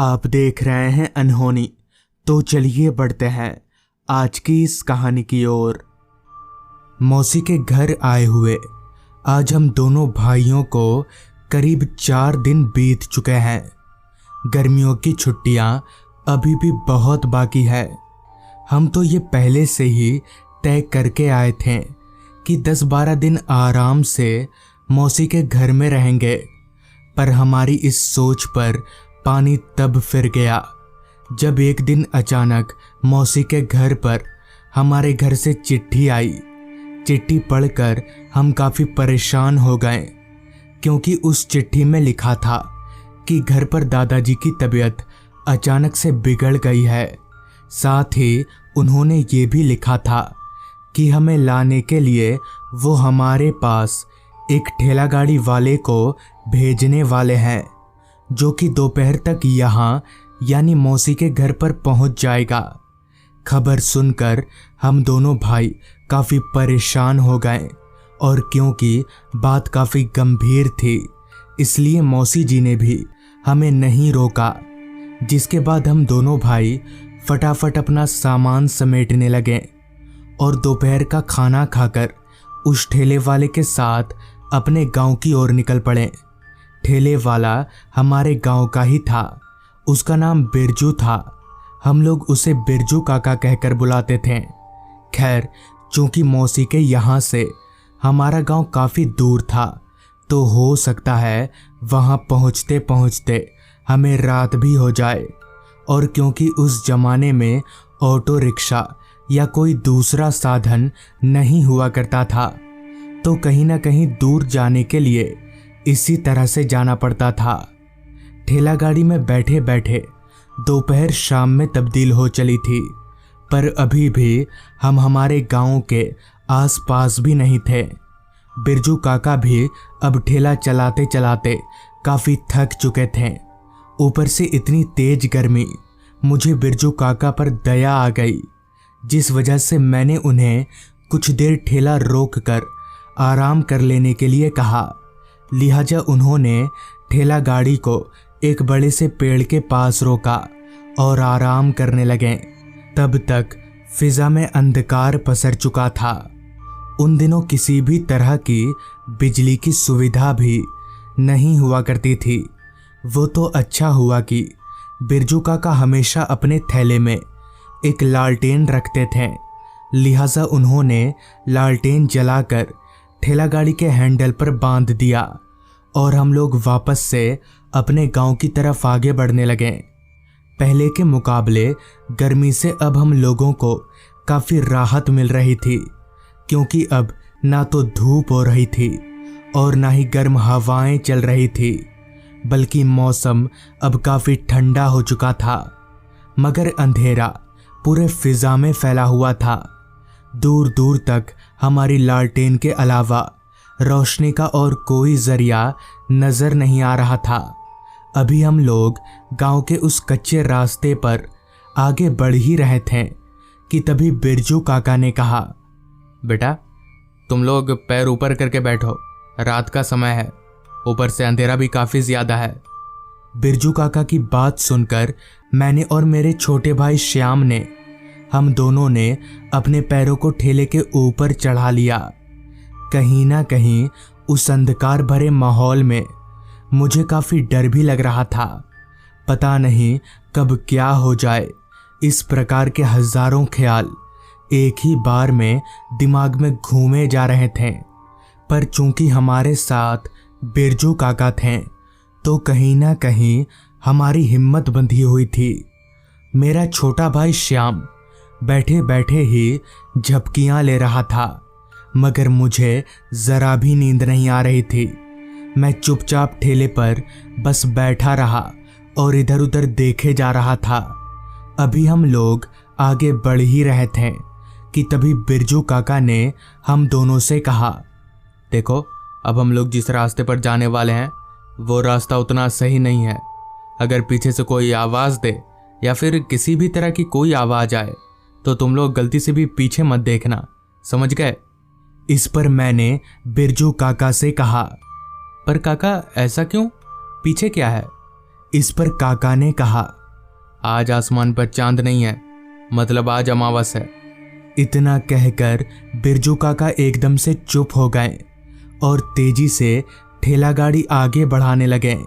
आप देख रहे हैं अनहोनी। तो चलिए बढ़ते हैं आज की इस कहानी की ओर। मौसी के घर आए हुए आज हम दोनों भाइयों को करीब 4 दिन बीत चुके हैं। गर्मियों की छुट्टियां अभी भी बहुत बाकी है। हम तो ये पहले से ही तय करके आए थे कि 10-12 दिन आराम से मौसी के घर में रहेंगे, पर हमारी इस सोच पर पानी तब फिर गया जब एक दिन अचानक मौसी के घर पर हमारे घर से चिट्ठी आई। चिट्ठी पढ़कर हम काफ़ी परेशान हो गए, क्योंकि उस चिट्ठी में लिखा था कि घर पर दादाजी की तबीयत अचानक से बिगड़ गई है। साथ ही उन्होंने ये भी लिखा था कि हमें लाने के लिए वो हमारे पास एक ठेला गाड़ी वाले को भेजने वाले हैं, जो कि दोपहर तक यहाँ यानी मौसी के घर पर पहुँच जाएगा। खबर सुनकर हम दोनों भाई काफ़ी परेशान हो गए, और क्योंकि बात काफ़ी गंभीर थी इसलिए मौसी जी ने भी हमें नहीं रोका। जिसके बाद हम दोनों भाई फटाफट अपना सामान समेटने लगे और दोपहर का खाना खाकर उस ठेले वाले के साथ अपने गांव की ओर निकल पड़े। ठेले वाला हमारे गांव का ही था। उसका नाम बिरजू था। हम लोग उसे बिरजू काका कहकर बुलाते थे। खैर, चूंकि मौसी के यहाँ से हमारा गांव काफ़ी दूर था, तो हो सकता है वहाँ पहुँचते पहुँचते हमें रात भी हो जाए। और क्योंकि उस जमाने में ऑटो रिक्शा या कोई दूसरा साधन नहीं हुआ करता था, तो कहीं ना कहीं दूर जाने के लिए इसी तरह से जाना पड़ता था। ठेला गाड़ी में बैठे बैठे दोपहर शाम में तब्दील हो चली थी, पर अभी भी हम हमारे गांव के आसपास भी नहीं थे। बिरजू काका भी अब ठेला चलाते चलाते काफ़ी थक चुके थे। ऊपर से इतनी तेज गर्मी, मुझे बिरजू काका पर दया आ गई, जिस वजह से मैंने उन्हें कुछ देर ठेला रोक कर आराम कर लेने के लिए कहा। लिहाजा उन्होंने ठेला गाड़ी को एक बड़े से पेड़ के पास रोका और आराम करने लगे। तब तक फिजा में अंधकार पसर चुका था। उन दिनों किसी भी तरह की बिजली की सुविधा भी नहीं हुआ करती थी। वो तो अच्छा हुआ कि बिरजू काका हमेशा अपने थैले में एक लालटेन रखते थे। लिहाजा उन्होंने लालटेन जलाकर ठेला गाड़ी के हैंडल पर बांध दिया और हम लोग वापस से अपने गांव की तरफ आगे बढ़ने लगे। पहले के मुकाबले गर्मी से अब हम लोगों को काफ़ी राहत मिल रही थी, क्योंकि अब ना तो धूप हो रही थी और ना ही गर्म हवाएं चल रही थी, बल्कि मौसम अब काफ़ी ठंडा हो चुका था। मगर अंधेरा पूरे फिजा में फैला हुआ था। दूर दूर तक हमारी लालटेन के अलावा रोशनी का और कोई जरिया नजर नहीं आ रहा था। अभी हम लोग गांव के उस कच्चे रास्ते पर आगे बढ़ ही रहे थे कि तभी बिरजू काका ने कहा, बेटा तुम लोग पैर ऊपर करके बैठो, रात का समय है, ऊपर से अंधेरा भी काफ़ी ज़्यादा है। बिरजू काका की बात सुनकर मैंने और मेरे छोटे भाई श्याम ने, हम दोनों ने अपने पैरों को ठेले के ऊपर चढ़ा लिया। कहीं ना कहीं उस अंधकार भरे माहौल में मुझे काफ़ी डर भी लग रहा था। पता नहीं कब क्या हो जाए। इस प्रकार के हजारों ख्याल एक ही बार में दिमाग में घूमे जा रहे थे। पर चूंकि हमारे साथ बिरजू काका थे, तो कहीं ना कहीं हमारी हिम्मत बंधी हुई थी। मेरा छोटा भाई श्याम बैठे बैठे ही झपकियां ले रहा था, मगर मुझे ज़रा भी नींद नहीं आ रही थी। मैं चुपचाप ठेले पर बस बैठा रहा और इधर उधर देखे जा रहा था। अभी हम लोग आगे बढ़ ही रहे थे कि तभी बिरजू काका ने हम दोनों से कहा, देखो अब हम लोग जिस रास्ते पर जाने वाले हैं वो रास्ता उतना सही नहीं है। अगर पीछे से कोई आवाज़ दे या फिर किसी भी तरह की कोई आवाज़ आए तो तुम लोग गलती से भी पीछे मत देखना, समझ गए। इस पर मैंने बिरजू काका से कहा, पर काका ऐसा क्यों, पीछे क्या है? इस पर काका ने कहा, आज आसमान पर चांद नहीं है, मतलब आज अमावस है। इतना कहकर बिरजू काका एकदम से चुप हो गए और तेजी से ठेला गाड़ी आगे बढ़ाने लगे।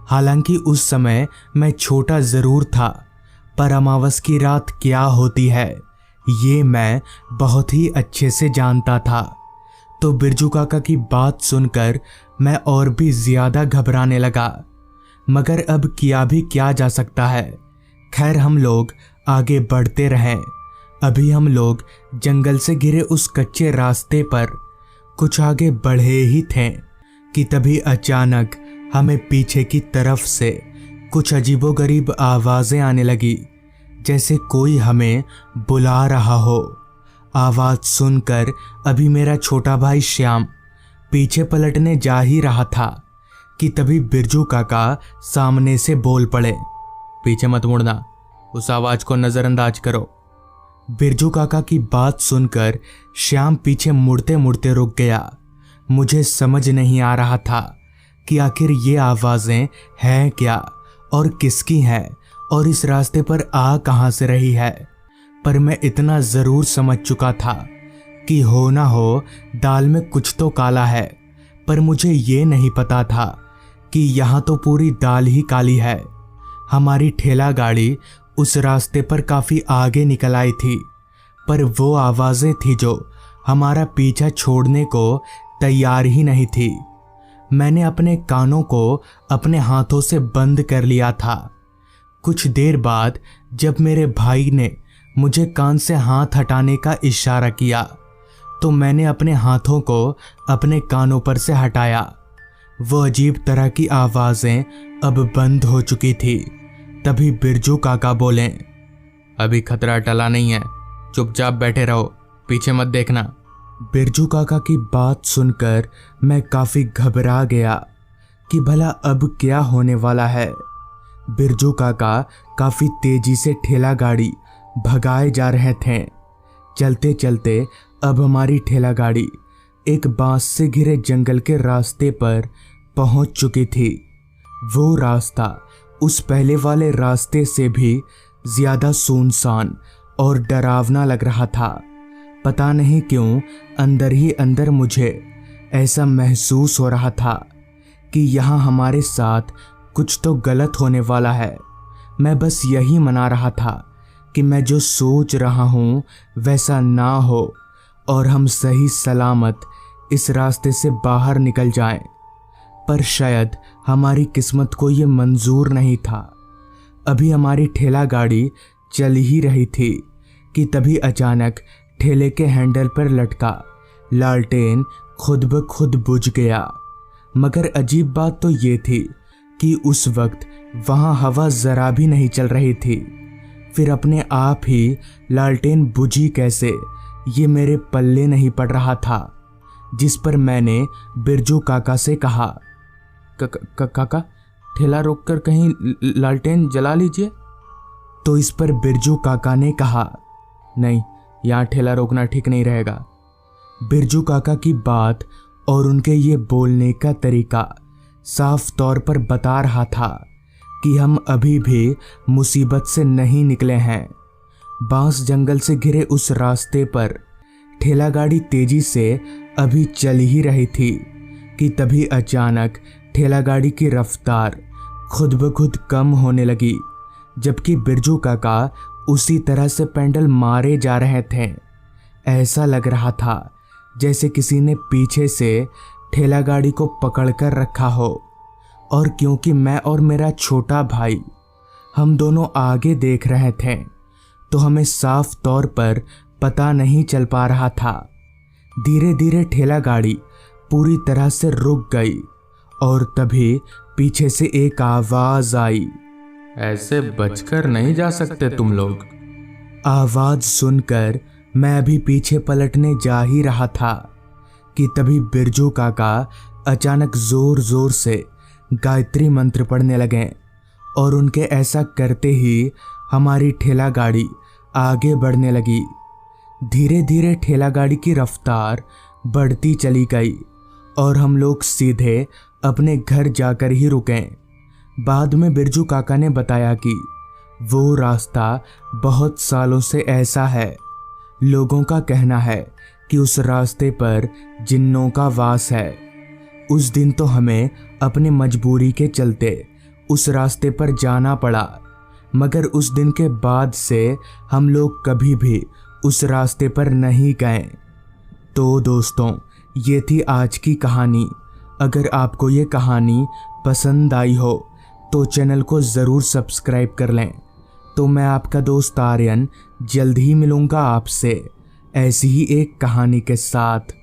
हालांकि उस समय मैं छोटा जरूर था, पर अमावस की रात क्या होती है ये मैं बहुत ही अच्छे से जानता था। तो बिरजू काका की बात सुनकर मैं और भी ज्यादा घबराने लगा, मगर अब किया भी क्या जा सकता है। खैर हम लोग आगे बढ़ते रहे। अभी हम लोग जंगल से घिरे उस कच्चे रास्ते पर कुछ आगे बढ़े ही थे कि तभी अचानक हमें पीछे की तरफ से कुछ अजीबोगरीब आवाजें आने लगी, जैसे कोई हमें बुला रहा हो। आवाज सुनकर अभी मेरा छोटा भाई श्याम पीछे पलटने जा ही रहा था कि तभी बिरजू काका सामने से बोल पड़े, पीछे मत मुड़ना, उस आवाज को नजरअंदाज करो। बिरजू काका की बात सुनकर श्याम पीछे मुड़ते मुड़ते रुक गया। मुझे समझ नहीं आ रहा था कि आखिर ये आवाजें हैं क्या और किसकी हैं और इस रास्ते पर आ कहां से रही है। पर मैं इतना जरूर समझ चुका था कि हो ना हो दाल में कुछ तो काला है, पर मुझे ये नहीं पता था कि यहाँ तो पूरी दाल ही काली है। हमारी ठेला गाड़ी उस रास्ते पर काफी आगे निकल आई थी, पर वो आवाजें थी जो हमारा पीछा छोड़ने को तैयार ही नहीं थी। मैंने अपने कानों को अपने हाथों से बंद कर लिया था। कुछ देर बाद जब मेरे भाई ने मुझे कान से हाथ हटाने का इशारा किया तो मैंने अपने हाथों को अपने कानों पर से हटाया। वो अजीब तरह की आवाजें अब बंद हो चुकी थी। तभी बिरजू काका बोले, अभी खतरा टला नहीं है, चुपचाप बैठे रहो, पीछे मत देखना। बिरजू काका की बात सुनकर मैं काफी घबरा गया कि भला अब क्या होने वाला है। बिरजू काका काफी तेजी से ठेला गाड़ी भगाए जा रहे थे। चलते चलते अब हमारी ठेला गाड़ी एक बांस से घिरे जंगल के रास्ते पर पहुंच चुकी थी। वो रास्ता उस पहले वाले रास्ते से भी ज्यादा सुनसान और डरावना लग रहा था। पता नहीं क्यों अंदर ही अंदर मुझे ऐसा महसूस हो रहा था कि यहाँ हमारे साथ कुछ तो गलत होने वाला है। मैं बस यही मना रहा था कि मैं जो सोच रहा हूँ वैसा ना हो और हम सही सलामत इस रास्ते से बाहर निकल जाएं। पर शायद हमारी किस्मत को ये मंजूर नहीं था। अभी हमारी ठेला गाड़ी चल ही रही थी कि तभी अचानक ठेले के हैंडल पर लटका लालटेन खुद ब खुद बुझ गया। मगर अजीब बात तो ये थी कि उस वक्त वहाँ हवा जरा भी नहीं चल रही थी। फिर अपने आप ही लालटेन बुझी कैसे ये मेरे पल्ले नहीं पड़ रहा था। जिस पर मैंने बिरजू काका से कहा, काका ठेला रोककर कहीं लालटेन जला लीजिए। तो इस पर बिरजू काका ने कहा, नहीं, यहाँ ठेला रोकना ठीक नहीं रहेगा। बिरजू काका की बात और उनके ये बोलने का तरीका साफ तौर पर बता रहा था कि हम अभी भी मुसीबत से नहीं निकले हैं। बांस जंगल से घिरे उस रास्ते पर ठेला गाड़ी तेजी से अभी चल ही रही थी कि तभी अचानक ठेला गाड़ी की रफ्तार खुद ब खुद कम होने लगी, जबकि बिरजू काका उसी तरह से पेंडल मारे जा रहे थे। ऐसा लग रहा था जैसे किसी ने पीछे से ठेला गाड़ी को पकड़कर रखा हो। और क्योंकि मैं और मेरा छोटा भाई हम दोनों आगे देख रहे थे तो हमें साफ तौर पर पता नहीं चल पा रहा था। धीरे धीरे ठेला गाड़ी पूरी तरह से रुक गई और तभी पीछे से एक आवाज आई, ऐसे बचकर नहीं जा सकते तुम लोग। आवाज सुनकर मैं अभी पीछे पलटने जा ही रहा था कि तभी बिरजू काका अचानक जोर जोर से गायत्री मंत्र पढ़ने लगे और उनके ऐसा करते ही हमारी ठेला गाड़ी आगे बढ़ने लगी। धीरे धीरे ठेला गाड़ी की रफ्तार बढ़ती चली गई और हम लोग सीधे अपने घर जाकर ही रुके। बाद में बिरजू काका ने बताया कि वो रास्ता बहुत सालों से ऐसा है। लोगों का कहना है कि उस रास्ते पर जिन्नों का वास है। उस दिन तो हमें अपनी मजबूरी के चलते उस रास्ते पर जाना पड़ा, मगर उस दिन के बाद से हम लोग कभी भी उस रास्ते पर नहीं गए। तो दोस्तों, ये थी आज की कहानी। अगर आपको ये कहानी पसंद आई हो तो चैनल को ज़रूर सब्सक्राइब कर लें। तो मैं आपका दोस्त आर्यन जल्द ही मिलूँगा आपसे ऐसी ही एक कहानी के साथ।